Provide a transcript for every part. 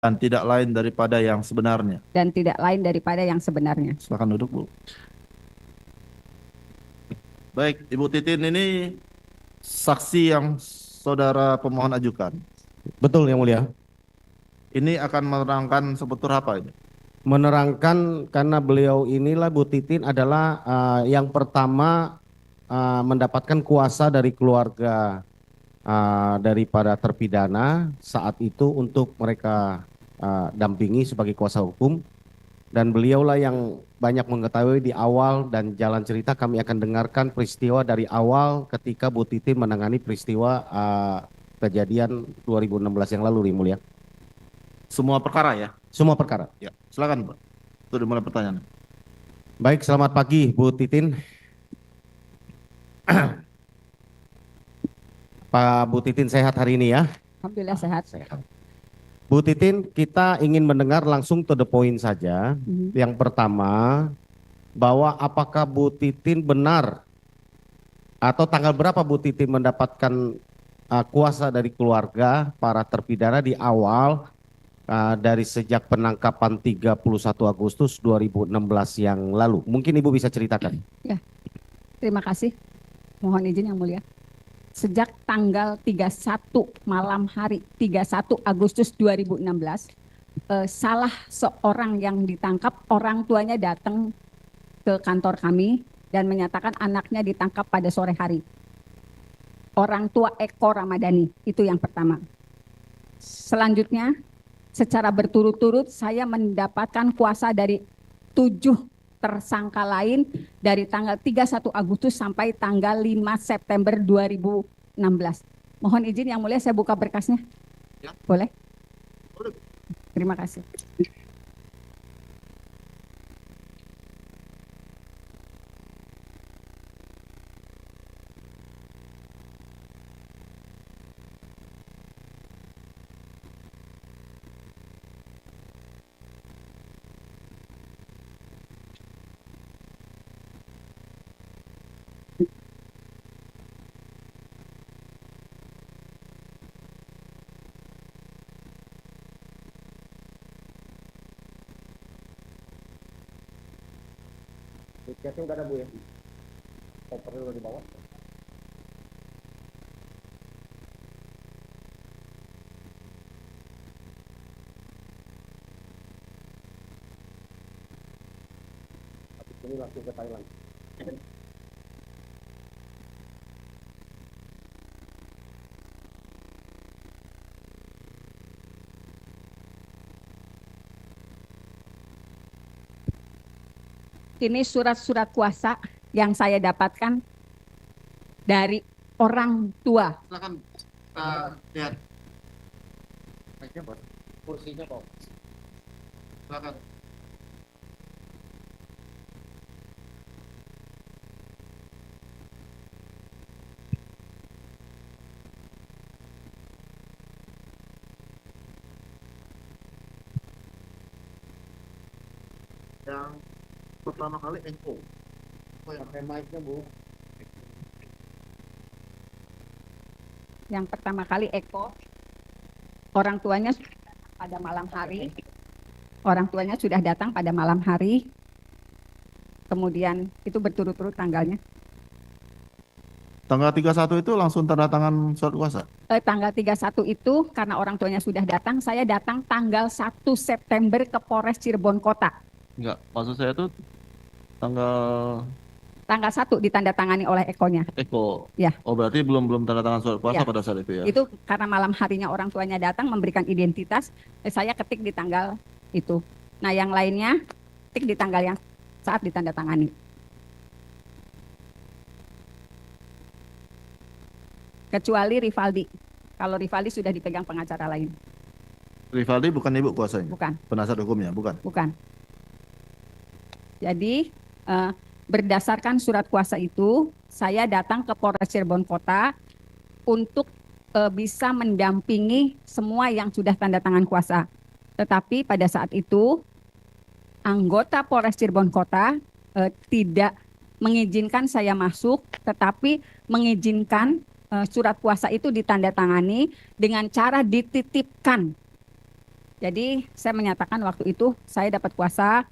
dan tidak lain daripada yang sebenarnya. dan tidak lain daripada yang sebenarnya. Silakan duduk, Bu. Baik, Ibu Titin ini saksi yang saudara pemohon ajukan. Betul, Yang Mulia. Ini akan menerangkan seputar apa ini? Menerangkan karena beliau inilah Bu Titin adalah yang pertama mendapatkan kuasa dari keluarga daripada terpidana saat itu untuk mereka dampingi sebagai kuasa hukum, dan beliaulah yang banyak mengetahui di awal, dan jalan cerita kami akan dengarkan peristiwa dari awal ketika Bu Titin menangani peristiwa kejadian 2016 yang lalu, Yang Mulia. Semua perkara ya? Semua perkara. Ya, silakan, Pak. Itu dimulai pertanyaan. Baik, selamat pagi Bu Titin. Pak Bu Titin sehat hari ini ya? Alhamdulillah sehat. Bu Titin, kita ingin mendengar langsung to the point saja. Yang pertama, bahwa apakah Bu Titin benar atau tanggal berapa Bu Titin mendapatkan kuasa dari keluarga para terpidana di awal dari sejak penangkapan 31 Agustus 2016 yang lalu? Mungkin Ibu bisa ceritakan. Ya, terima kasih. Mohon izin Yang Mulia. Sejak tanggal 31 malam hari 31 Agustus 2016, salah seorang yang ditangkap, orang tuanya datang ke kantor kami dan menyatakan anaknya ditangkap pada sore hari. Orang tua Eko Ramadhani, itu yang pertama. Selanjutnya, secara berturut-turut saya mendapatkan kuasa dari 7 tersangka lain dari tanggal 31 Agustus sampai tanggal 5 September 2016. Mohon izin Yang Mulia saya buka berkasnya. Ya. Boleh? Terima kasih. Tiketnya udah ada Bu ya? Kopernya udah dibawa? Habis ini langsung ke Thailand. Ini surat-surat kuasa yang saya dapatkan dari orang tua. Silakan lihat. Kursinya Pak. Silakan. Yang pertama kali Eko. Pakai mic-nya Bu. Yang pertama kali Eko, orang tuanya sudah datang pada malam hari. Orang tuanya sudah datang pada malam hari. Kemudian itu berturut-turut tanggalnya. Tanggal 31 itu langsung tanda tangan surat kuasa? Tanggal 31 itu karena orang tuanya sudah datang, saya datang tanggal 1 September ke Polres Cirebon Kota. Enggak, maksud saya itu tanggal Tanggal 1 ditandatangani oleh Ekonya. Eko. Ya. Oh, berarti belum tanda tangan surat kuasa Ya. pada saat itu ya? Itu karena malam harinya orang tuanya datang memberikan identitas, saya ketik di tanggal itu. Nah, yang lainnya ketik di tanggal yang saat ditandatangani. Kecuali Rivaldi. Kalau Rivaldi sudah dipegang pengacara lain. Rivaldi bukan ibu kuasanya? Bukan. Penasihat hukumnya, bukan? Bukan. Jadi berdasarkan surat kuasa itu, saya datang ke Polres Cirebon Kota untuk bisa mendampingi semua yang sudah tanda tangan kuasa. Tetapi pada saat itu, anggota Polres Cirebon Kota tidak mengizinkan saya masuk, tetapi mengizinkan surat kuasa itu ditandatangani dengan cara dititipkan Jadi saya menyatakan waktu itu saya dapat kuasa,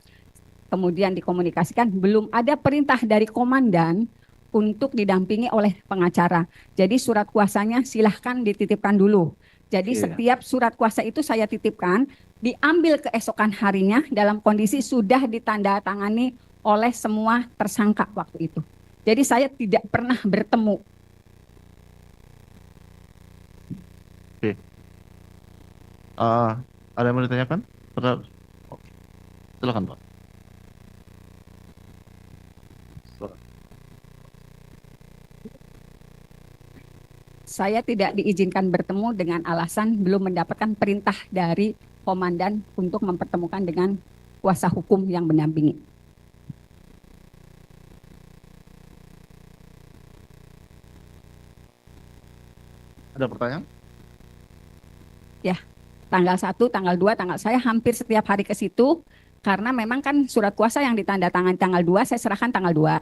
kemudian dikomunikasikan, belum ada perintah dari komandan untuk didampingi oleh pengacara. Jadi surat kuasanya silahkan dititipkan dulu. Jadi Oke. setiap surat kuasa itu saya titipkan, diambil keesokan harinya dalam kondisi sudah ditandatangani oleh semua tersangka waktu itu. Jadi saya tidak pernah bertemu. Ada yang mau ditanyakan? Oke. Silakan Pak. Silakan. Saya tidak diizinkan bertemu dengan alasan belum mendapatkan perintah dari komandan untuk mempertemukan dengan kuasa hukum yang mendampingi. Ada pertanyaan? Tanggal 1, tanggal 2, saya hampir setiap hari ke situ karena memang kan surat kuasa yang ditandatangani tanggal 2 saya serahkan tanggal 2.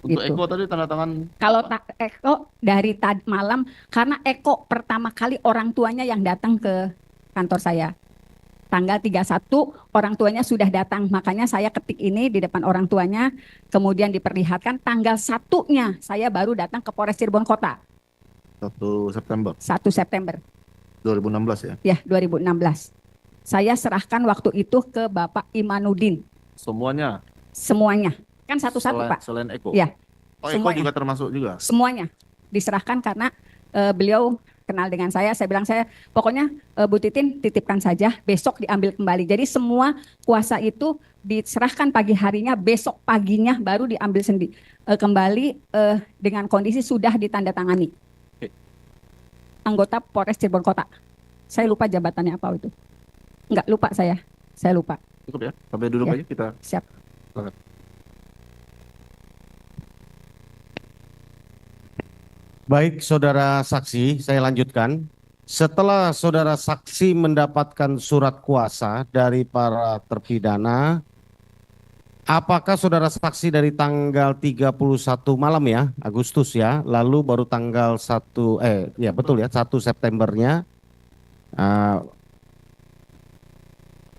Untuk Gitu. Eko tadi tanda tangan Kalau Eko dari malam karena Eko pertama kali orang tuanya yang datang ke kantor saya. Tanggal 31 orang tuanya sudah datang, makanya saya ketik ini di depan orang tuanya, kemudian diperlihatkan tanggal 1-nya saya baru datang ke Polres Cirebon Kota, 1 September 1 September 2016 ya. ya 2016. Saya serahkan waktu itu ke Bapak Imanuddin Semuanya semuanya. Kan satu-satu Pak, selain Eko. Ya, Oh, Eko semuanya. juga termasuk juga. Semuanya diserahkan karena beliau kenal dengan saya bilang pokoknya Bu Titin titipkan saja, besok diambil kembali. Jadi semua kuasa itu diserahkan pagi harinya, besok paginya baru diambil kembali dengan kondisi sudah ditandatangani. Oke. Anggota Polres Cirebon Kota. Saya lupa jabatannya apa itu. Enggak lupa saya lupa. Cukup ya. Sampai duduk Ya. aja kita. Siap. Baik, saudara saksi, saya lanjutkan. Setelah saudara saksi mendapatkan surat kuasa dari para terpidana, apakah saudara saksi dari tanggal 31 malam ya, Agustus ya, lalu baru tanggal 1, ya betul ya, 1 Septembernya,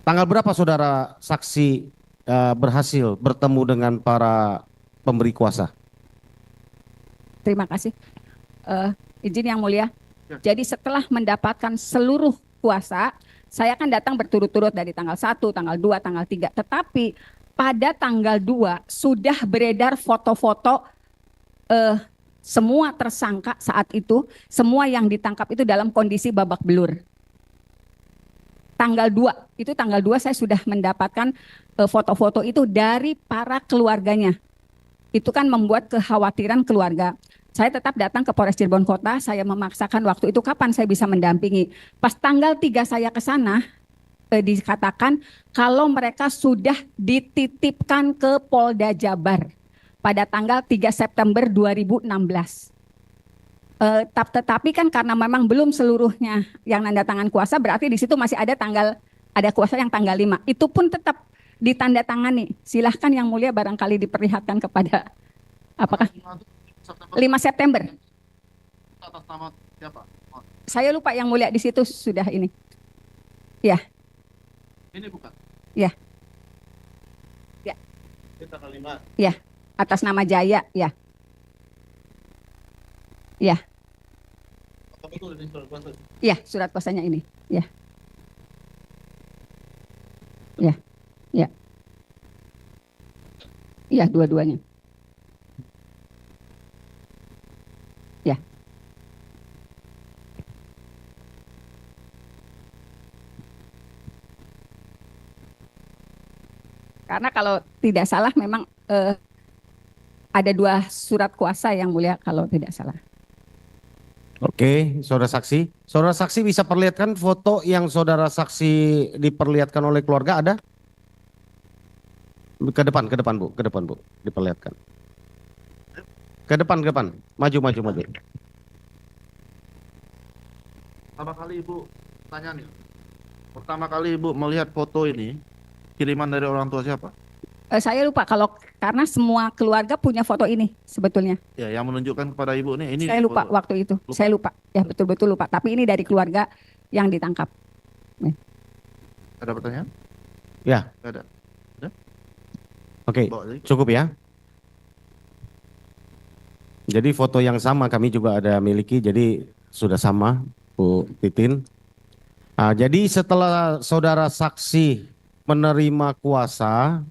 tanggal berapa saudara saksi berhasil bertemu dengan para pemberi kuasa? Terima kasih. Izin yang mulia. Ya. Jadi setelah mendapatkan seluruh kuasa, saya akan datang berturut-turut dari tanggal 1, tanggal 2, tanggal 3. Tetapi pada tanggal 2 sudah beredar foto-foto semua tersangka saat itu, semua yang ditangkap itu dalam kondisi babak belur. Tanggal 2 saya sudah mendapatkan foto-foto itu dari para keluarganya. Itu kan membuat kekhawatiran keluarga. Saya tetap datang ke Polres Cirebon Kota, saya memaksakan waktu itu kapan saya bisa mendampingi. Pas tanggal 3 saya ke sana, dikatakan kalau mereka sudah dititipkan ke Polda Jabar pada tanggal 3 September 2016. Tetapi kan karena memang belum seluruhnya yang nanda tangan kuasa, berarti di situ masih ada kuasa yang tanggal 5. Itu pun tetap ditandatangani. Silahkan yang mulia barangkali diperlihatkan kepada apakah 5 September. Atas nama siapa? Saya lupa yang mulia di situ sudah ini. Ya, Ini bukan. Ya. Ya. Ini tanggal 5. atas nama Jaya, ya. Ya, Apa betul ini surat kuasa? ya surat kuasanya ini. Ya. Ya. Ya. Ya, dua-duanya. Ya. Karena kalau tidak salah memang ada 2 surat kuasa yang mulia kalau tidak salah. Oke, saudara saksi. Saudara saksi bisa perlihatkan foto yang saudara saksi diperlihatkan oleh keluarga ada? Ke depan Bu, diperlihatkan. Ke depan, maju. Pertama kali Ibu tanya nih. Pertama kali Ibu melihat foto ini, kiriman dari orang tua siapa? Saya lupa karena semua keluarga punya foto ini sebetulnya. Ya, yang menunjukkan kepada Ibu nih, ini Saya lupa foto. waktu itu. Lupa. Saya lupa. Ya betul-betul lupa. Tapi ini dari keluarga yang ditangkap. Ada pertanyaan? Ya. Nggak ada. Oke, Bawa lagi. cukup ya. Jadi foto yang sama kami juga ada miliki, jadi sudah sama Bu Titin. Jadi setelah saudara saksi menerima kuasa,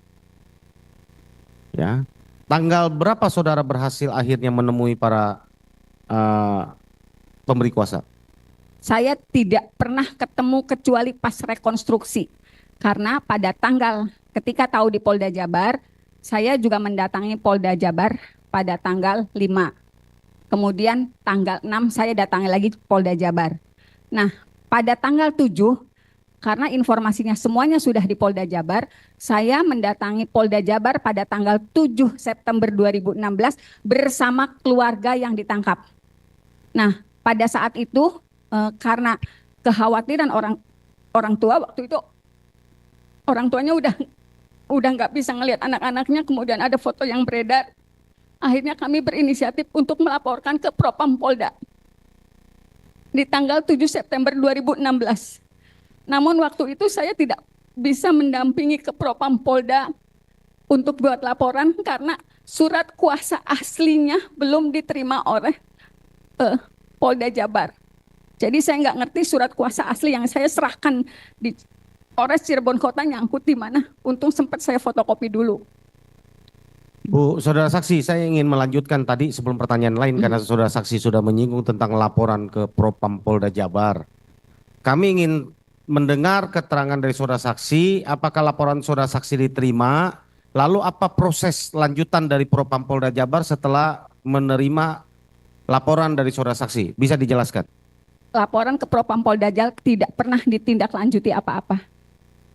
ya, tanggal berapa saudara berhasil akhirnya menemui para pemberi kuasa? Saya tidak pernah ketemu kecuali pas rekonstruksi. Karena pada tanggal ketika tahu di Polda Jabar, saya juga mendatangi Polda Jabar pada tanggal 5. Kemudian tanggal 6 saya datangi lagi Polda Jabar. Nah, pada tanggal 7, karena informasinya semuanya sudah di Polda Jabar, saya mendatangi Polda Jabar pada tanggal 7 September 2016 bersama keluarga yang ditangkap. Nah, pada saat itu karena kekhawatiran orang tua waktu itu, orang tuanya udah nggak bisa ngelihat anak-anaknya, kemudian ada foto yang beredar. Akhirnya kami berinisiatif untuk melaporkan ke Propam Polda di tanggal 7 September 2016. Namun waktu itu saya tidak bisa mendampingi ke Propam Polda untuk buat laporan karena surat kuasa aslinya belum diterima oleh Polda Jabar. Jadi saya nggak ngerti surat kuasa asli yang saya serahkan di Polres Cirebon Kota nyangkut di mana. Untung sempat saya fotokopi dulu. Bu, saudara saksi, saya ingin melanjutkan tadi sebelum pertanyaan lain karena saudara saksi sudah menyinggung tentang laporan ke Propam Polda Jabar. Kami ingin mendengar keterangan dari saudara saksi, apakah laporan saudara saksi diterima, lalu apa proses lanjutan dari Propam Polda Jabar setelah menerima laporan dari saudara saksi? Bisa dijelaskan? Laporan ke Propam Polda Jabar tidak pernah ditindaklanjuti apa-apa.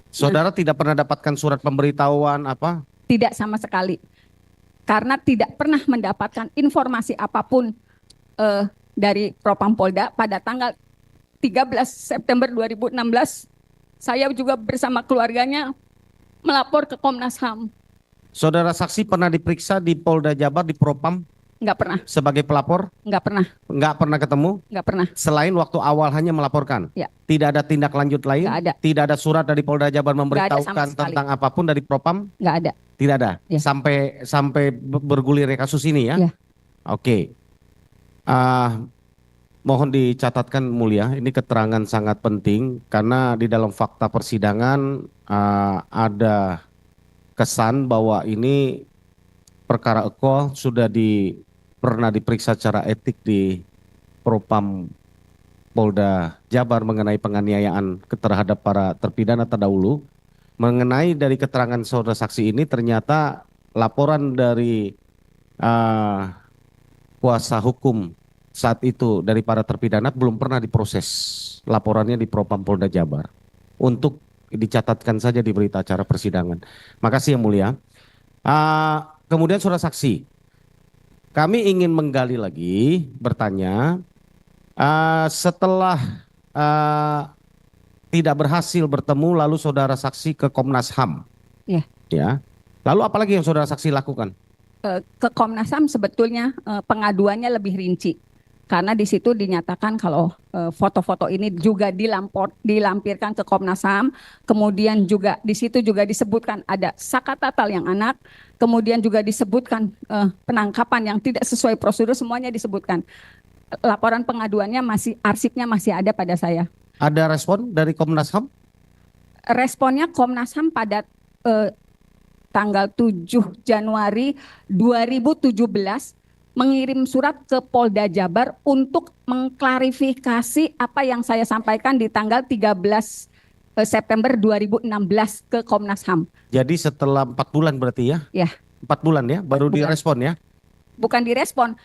Saudara tidak pernah dapatkan surat pemberitahuan apa? Tidak sama sekali. Karena tidak pernah mendapatkan informasi apapun dari Propam Polda pada tanggal 13 September 2016, saya juga bersama keluarganya melapor ke Komnas HAM. Saudara saksi pernah diperiksa di Polda Jabar, di Propam Nggak pernah, sebagai pelapor? nggak pernah, Nggak pernah ketemu? nggak pernah. Selain waktu awal hanya melaporkan? Ya. Tidak ada tindak lanjut lain? Nggak ada. Tidak ada surat dari Polda Jabar ada sama memberitahukan sekali. tentang apapun dari Propam? Nggak ada. Tidak ada? Ya. Sampai bergulirnya kasus ini ya? Ya. Oke. Mohon dicatatkan Mulia, ini keterangan sangat penting karena di dalam fakta persidangan ada kesan bahwa ini perkara Eko sudah pernah diperiksa secara etik di Propam Polda Jabar mengenai penganiayaan terhadap para terpidana terdahulu. Mengenai dari keterangan saudara saksi ini ternyata laporan dari kuasa hukum saat itu dari para terpidana belum pernah diproses. Laporannya di Propam Polda Jabar. Untuk dicatatkan saja di berita acara persidangan. Makasih yang mulia. Kemudian saudara saksi, kami ingin menggali lagi, bertanya, setelah tidak berhasil bertemu lalu saudara saksi ke Komnas HAM. Ya. Ya. Lalu apalagi yang saudara saksi lakukan? Ke Komnas HAM sebetulnya pengaduannya lebih rinci. Karena di situ dinyatakan kalau foto-foto ini juga dilampirkan ke Komnas HAM, kemudian juga di situ juga disebutkan ada Sakatatal yang anak, kemudian juga disebutkan penangkapan yang tidak sesuai prosedur, semuanya disebutkan. Laporan pengaduannya arsipnya masih ada pada saya. Ada respon dari Komnas HAM? Responnya Komnas HAM pada tanggal 7 Januari 2017 mengirim surat ke Polda Jabar untuk mengklarifikasi apa yang saya sampaikan di tanggal 13 September 2016 ke Komnas HAM. Jadi setelah 4 bulan berarti ya? Ya. 4 bulan ya, baru 4 bulan. direspon ya? Bukan direspon,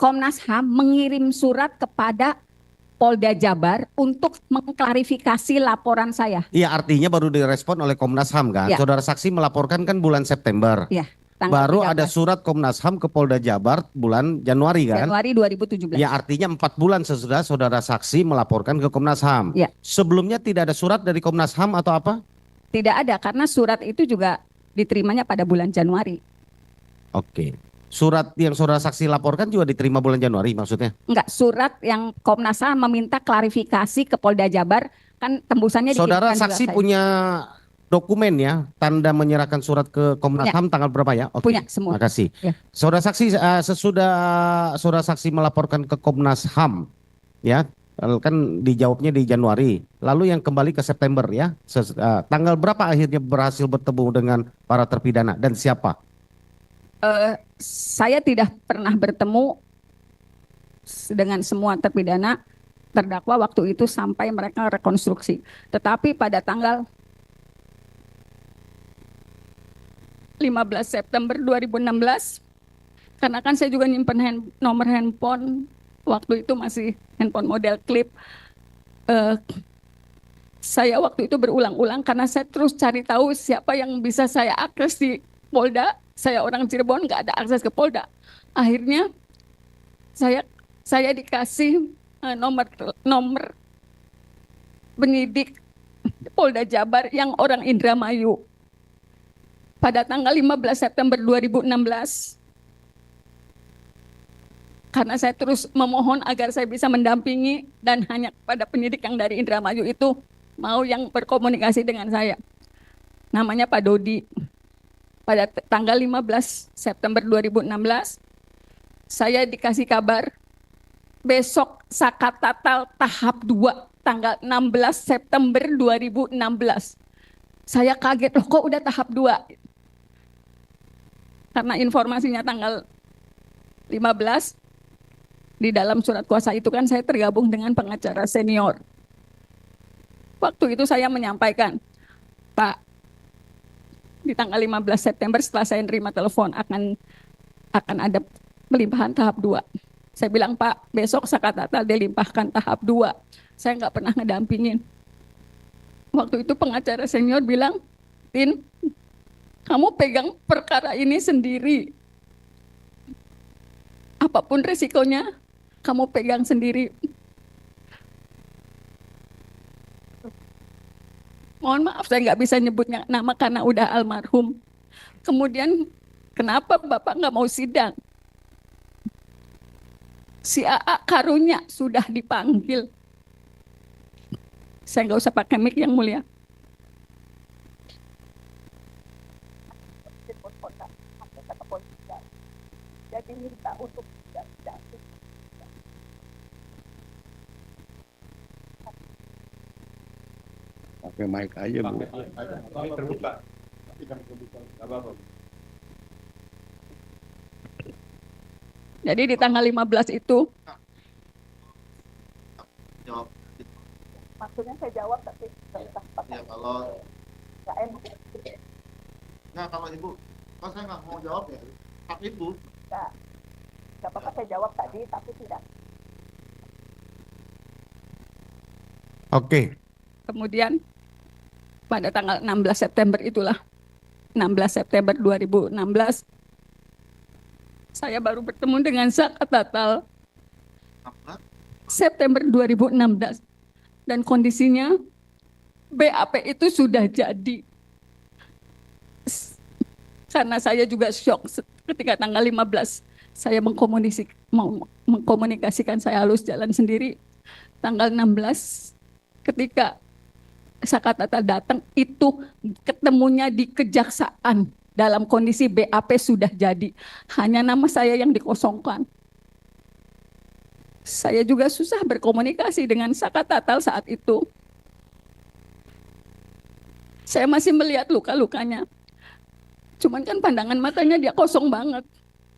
Komnas HAM mengirim surat kepada Polda Jabar untuk mengklarifikasi laporan saya. Iya, artinya baru direspon oleh Komnas HAM kan? Ya. Saudara saksi melaporkan kan bulan September. Ya. Baru 13 ada surat Komnas HAM ke Polda Jabar bulan Januari kan? Januari 2017. Ya, artinya 4 bulan sesudah saudara saksi melaporkan ke Komnas HAM. Ya. Sebelumnya tidak ada surat dari Komnas HAM atau apa? Tidak ada karena surat itu juga diterimanya pada bulan Januari. Oke. Surat yang saudara saksi laporkan juga diterima bulan Januari maksudnya? Enggak, surat yang Komnas HAM meminta klarifikasi ke Polda Jabar kan tembusannya Saudara dikirimkan juga saksi saya. punya dokumen ya, tanda menyerahkan surat ke Komnas Punya. HAM tanggal berapa ya? Oke. Punya semua. Makasih. Ya. Saudara saksi, sesudah saudara saksi melaporkan ke Komnas HAM, ya, kan dijawabnya di Januari, lalu yang kembali ke September ya, tanggal berapa akhirnya berhasil bertemu dengan para terpidana dan siapa? Saya tidak pernah bertemu dengan semua terpidana terdakwa waktu itu sampai mereka rekonstruksi. Tetapi pada tanggal 15 September 2016, karena kan saya juga nyimpen nomor handphone, waktu itu masih handphone model klip. Saya waktu itu berulang-ulang karena saya terus cari tahu siapa yang bisa saya akses di Polda. Saya orang Cirebon, nggak ada akses ke Polda. Akhirnya saya dikasih nomor penyidik Polda Jabar yang orang Indramayu. Pada tanggal 15 September 2016, karena saya terus memohon agar saya bisa mendampingi dan hanya pada penyidik yang dari Indramayu itu mau yang berkomunikasi dengan saya. Namanya Pak Dodi. Pada tanggal 15 September 2016, saya dikasih kabar besok Sakatatal tahap 2 tanggal 16 September 2016. Saya kaget, loh kok udah tahap 2? Karena informasinya tanggal 15, di dalam surat kuasa itu kan saya tergabung dengan pengacara senior. Waktu itu saya menyampaikan, Pak, di tanggal 15 September setelah saya nerima telepon akan ada pelimpahan tahap 2. Saya bilang, Pak, besok Sakatatal dilimpahkan tahap 2. Saya nggak pernah ngedampingin. Waktu itu pengacara senior bilang, Tin, kamu pegang perkara ini sendiri. Apapun resikonya, kamu pegang sendiri. Mohon maaf, saya nggak bisa nyebutnya nama karena udah almarhum. Kemudian, kenapa Bapak nggak mau sidang? Si AA karunya sudah dipanggil. Saya nggak usah pakai mic yang mulia. Jadi minta untuk Pakai mic aja, Bu. Terbuka. Jadi di tanggal 15 itu. Jawab. Maksudnya saya jawab tapi Ya kalau nggak, kalau ibu, kalau saya nggak mau jawab ya hak ibu. Nggak apa-apa, saya jawab tadi tapi tidak. Oke. Kemudian pada tanggal 16 September itulah, 16 September 2016, saya baru bertemu dengan Sakatatal September 2016. Dan kondisinya BAP itu sudah jadi. Karena saya juga syok ketika tanggal 15 saya mengkomunikasikan, saya halus jalan sendiri. Tanggal 16 ketika Sakatatal datang itu ketemunya di kejaksaan dalam kondisi BAP sudah jadi. Hanya nama saya yang dikosongkan. Saya juga susah berkomunikasi dengan Sakatatal saat itu. Saya masih melihat luka-lukanya. Cuman kan pandangan matanya dia kosong banget.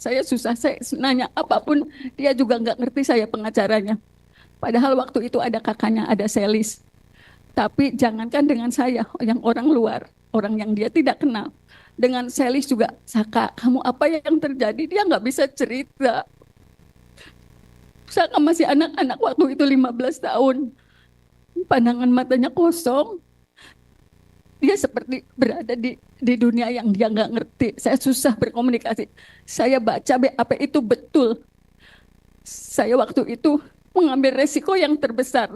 Saya susah, saya nanya apapun, dia juga nggak ngerti saya pengacaranya. Padahal waktu itu ada kakaknya, ada Selis. Tapi jangankan dengan saya, yang orang luar, orang yang dia tidak kenal. Dengan Selis juga, Saka, kamu apa yang terjadi? Dia nggak bisa cerita. Saka masih anak-anak waktu itu 15 tahun. Pandangan matanya kosong. Dia seperti berada di dunia yang dia nggak ngerti. Saya susah berkomunikasi. Saya baca BAP itu betul. Saya waktu itu mengambil resiko yang terbesar.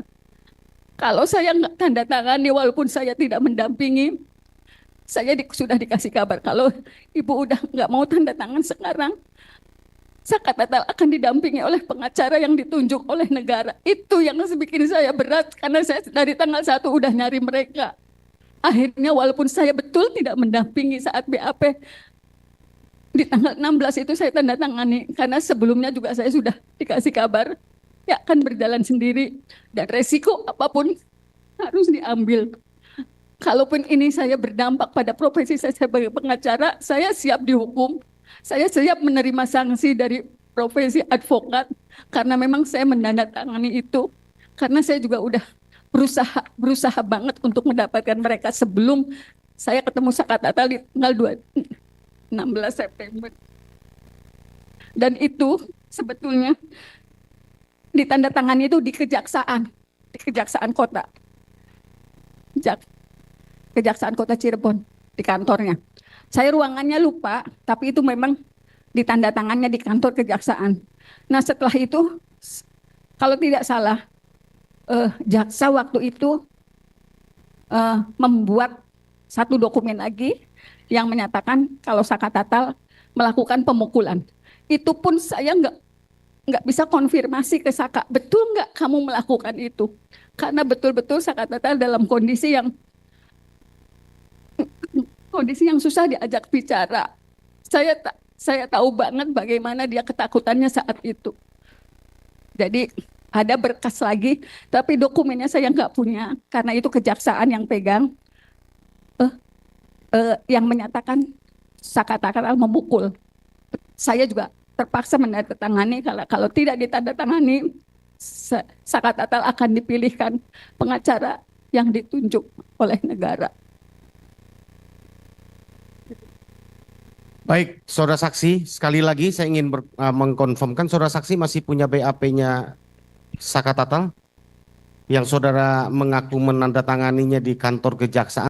Kalau saya nggak tanda tangani walaupun saya tidak mendampingi, saya sudah dikasih kabar kalau ibu udah nggak mau tanda tangan sekarang, Saka Tatal akan didampingi oleh pengacara yang ditunjuk oleh negara. Itu yang bikin saya berat karena saya dari tanggal 1 udah nyari mereka. Akhirnya walaupun saya betul tidak mendampingi saat BAP, di tanggal 16 itu saya tanda tangani karena sebelumnya juga saya sudah dikasih kabar ya akan berjalan sendiri dan resiko apapun harus diambil. Kalaupun ini saya berdampak pada profesi saya sebagai pengacara, saya siap dihukum. Saya siap menerima sanksi dari profesi advokat karena memang saya menandatangani itu. Karena saya juga udah berusaha banget untuk mendapatkan mereka sebelum saya ketemu Saka Tatal di tanggal 16 September. Dan itu sebetulnya ditandatangani itu di Kejaksaan Kota. Kejaksaan Kota Cirebon di kantornya. Saya ruangannya lupa, tapi itu memang ditandatangannya di kantor kejaksaan. Nah setelah itu, kalau tidak salah, jaksa waktu itu membuat satu dokumen lagi yang menyatakan kalau Saka Tatal melakukan pemukulan. Itu pun saya nggak bisa konfirmasi ke Saka, betul nggak kamu melakukan itu? Karena betul-betul Saka Tatal dalam kondisi yang susah diajak bicara. Saya tahu banget bagaimana dia ketakutannya saat itu. Jadi ada berkas lagi, tapi dokumennya saya nggak punya karena itu kejaksaan yang pegang, yang menyatakan Saka Tatal memukul. Saya juga terpaksa menandatangani, kalau tidak ditandatangani, Saka Tatal akan dipilihkan pengacara yang ditunjuk oleh negara. Baik, saudara saksi, sekali lagi saya ingin mengkonfirmkan saudara saksi masih punya BAP-nya Saka Tatal yang saudara mengaku menandatanganinya di kantor kejaksaan.